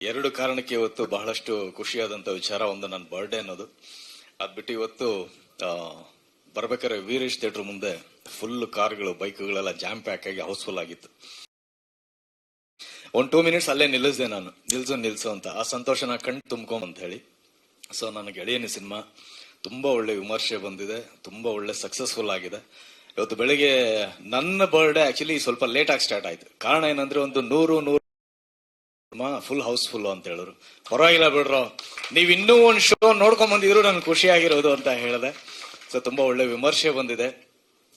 ಎರಡು ಕಾರಣಕ್ಕೆ ಇವತ್ತು ಬಹಳಷ್ಟು ಖುಷಿಯಾದಂತ ವಿಚಾರ. ಒಂದು ನನ್ನ ಬರ್ಡೇ ಅನ್ನೋದು, ಅದ್ ಬಿಟ್ಟು ಇವತ್ತು ಬರ್ಬೇಕಾದ್ರೆ ವೀರೇಶ್ ಥಿಯೇಟರ್ ಮುಂದೆ ಫುಲ್ ಕಾರ್ಗಳು ಬೈಕ್ಗಳೆಲ್ಲ ಜಾಮ್ ಪ್ಯಾಕ್ ಆಗಿ ಹೌಸ್ಫುಲ್ ಆಗಿತ್ತು. ಒಂದು 2 ಮಿನಿಟ್ಸ್ ಅಲ್ಲೇ ನಿಲ್ಲಿಸಿದೆ ನಾನು, ನಿಲ್ಸು ಅಂತ. ಆ ಸಂತೋಷನ ಕಣ್ಣು ತುಂಬ್ಕೊಂಡ್ ಅಂತ ಹೇಳಿ. ಸೊ ನನ್ನ ಗೆಳೆಯನಿ ಸಿನಿಮಾ ತುಂಬಾ ಒಳ್ಳೆ ವಿಮರ್ಶೆ ಬಂದಿದೆ, ತುಂಬಾ ಒಳ್ಳೆ ಸಕ್ಸಸ್ಫುಲ್ ಆಗಿದೆ. ಇವತ್ತು ಬೆಳಿಗ್ಗೆ ನನ್ನ ಬರ್ಡೇ ಆಕ್ಚುಲಿ ಸ್ವಲ್ಪ ಲೇಟ್ ಆಗಿ ಸ್ಟಾರ್ಟ್ ಆಯ್ತು. ಕಾರಣ ಏನಂದ್ರೆ ಒಂದು 100 ಫುಲ್ ಹೌಸ್ಫುಲ್ ಅಂತ ಹೇಳಿದ್ರು. ಪರವಾಗಿಲ್ಲ ಬಿಡ್ರೋ, ನೀವ್ ಇನ್ನೂ ಒಂದು ಶೋ ನೋಡ್ಕೊಂಡ್ ಬಂದಿದ್ರು ನನ್ಗೆ ಖುಷಿ ಆಗಿರೋದು ಅಂತ ಹೇಳಿದೆ. ಸೊ ತುಂಬಾ ಒಳ್ಳೆ ವಿಮರ್ಶೆ ಬಂದಿದೆ.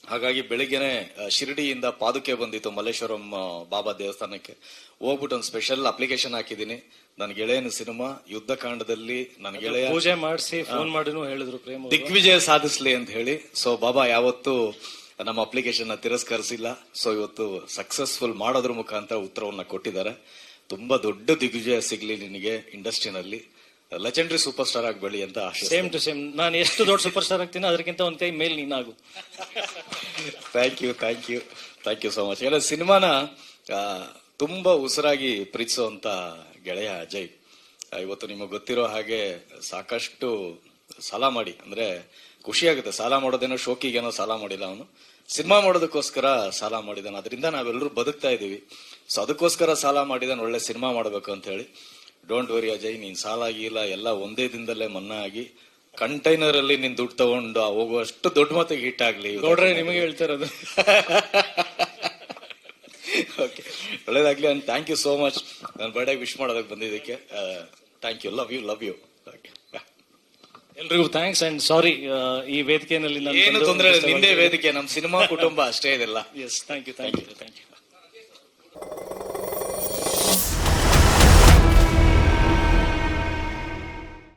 ಹಾಗಾಗಿ ಬೆಳಿಗ್ಗೆನೆ ಶಿರಡಿಯಿಂದ ಪಾದುಕೆ ಬಂದಿತ್ತು ಮಲ್ಲೇಶ್ವರಂ ಬಾಬಾ ದೇವಸ್ಥಾನಕ್ಕೆ. ಹೋಗ್ಬಿಟ್ಟು ಒಂದು ಸ್ಪೆಷಲ್ ಅಪ್ಲಿಕೇಶನ್ ಹಾಕಿದೀನಿ. ನನ್ನ ಗೆಳೆಯನ ಸಿನಿಮಾ ಯುದ್ಧಕಾಂಡದಲ್ಲಿ ನನ್ನ ಗೆಳೆಯ ಪೂಜೆ ಮಾಡಿಸಿ ಫೋನ್ ಮಾಡಿನೂ ಹೇಳಿದ್ರು ಪ್ರೇಮ ದಿಗ್ವಿಜಯ ಸಾಧಿಸ್ಲಿ ಅಂತ ಹೇಳಿ. ಸೊ ಬಾಬಾ ಯಾವತ್ತು ನಮ್ಮ ಅಪ್ಲಿಕೇಶನ್ ತಿರಸ್ಕರಿಸಿಲ್ಲ. ಸೊ ಇವತ್ತು ಸಕ್ಸಸ್ಫುಲ್ ಮಾಡೋದ್ರ ಮುಖಾಂತರ ಉತ್ತರವನ್ನ ಕೊಟ್ಟಿದ್ದಾರೆ. ತುಂಬಾ ದೊಡ್ಡ ದಿಗ್ವಿಜಯ ಸಿಗ್ಲಿ ನಿನಗೆ ಇಂಡಸ್ಟ್ರಿನಲ್ಲಿ, ಲೆಜೆಂಡರಿ ಸೂಪರ್ ಸ್ಟಾರ್ ಆಗಿ ಬೆಳಿ ಅಂತ ಆಶೆ. Same to same. ನಾನು ಎಷ್ಟು ದೊಡ್ಡ ಸೂಪರ್ ಸ್ಟಾರ್ ಆಗ್ತೀನಿ ಅದಕ್ಕಿಂತ ಒಂದ್ ಕೈ ಮೇಲ್ ನೀನಾಗು. Thank you so much. ಎಲ್ಲ ಸಿನಿಮಾನ ತುಂಬಾ ಉಸಿರಾಗಿ ಪ್ರೀತಿಸುವಂತ ಗೆಳೆಯ ಅಜಯ್. ಇವತ್ತು ನಿಮಗೆ ಗೊತ್ತಿರೋ ಹಾಗೆ ಸಾಕಷ್ಟು ಸಾಲ ಮಾಡಿ, ಅಂದ್ರೆ ಖುಷಿ ಆಗುತ್ತೆ. ಸಾಲ ಮಾಡೋದೇನೋ ಶೋಕಿಗೇನೋ ಸಾಲ ಮಾಡಿಲ್ಲ ಅವನು, ಸಿನಿಮಾ ಮಾಡೋದಕ್ಕೋಸ್ಕರ ಸಾಲ ಮಾಡಿದಾನೆ. ಅದರಿಂದ ನಾವೆಲ್ಲರೂ ಬದುಕ್ತಾ ಇದೀವಿ. ಸೊ ಅದಕ್ಕೋಸ್ಕರ ಸಾಲ ಮಾಡಿದಾನೆ, ಒಳ್ಳೆ ಸಿನಿಮಾ ಮಾಡಬೇಕು ಅಂತ ಹೇಳಿ. ಡೋಂಟ್ ವರಿ ಅಜಯ್, ನೀನ್ ಸಾಲ ಆಗಿಲ್ಲ, ಎಲ್ಲ ಒಂದೇ ದಿನದಲ್ಲೇ ಮನ್ನಾ ಆಗಿ ಕಂಟೈನರ್ ಅಲ್ಲಿ ನೀನ್ ದುಡ್ಡು ತಗೊಂಡು ಹೋಗುವಷ್ಟು ದೊಡ್ಡ ಮಟ್ಟಿಗೆ ಹಿಟ್ ಆಗ್ಲಿ. ನೋಡ್ರೆ ನಿಮಗೆ ಹೇಳ್ತಾ ಇರೋದು. ಓಕೆ, ಒಳ್ಳೇದಾಗ್ಲಿ. And thank you so much ನನ್ನ ಬರ್ಡೇ ವಿಶ್ ಮಾಡೋದಕ್ಕೆ ಬಂದಿದ್ದಕ್ಕೆ. Thank you, love you. ಎಲ್ರಿಗೂ ಥ್ಯಾಂಕ್ಸ್ ಅಂಡ್ ಸಾರಿ, ಈ ವೇದಿಕೆಯಲ್ಲಿ ಏನು ತೊಂದರೆ, ನಿಂದೇ ವೇದಿಕೆ, ನಮ್ಮ ಸಿನಿಮಾ ಕುಟುಂಬ ಅಷ್ಟೇ ಇದೆಲ್ಲ. Yes, thank you.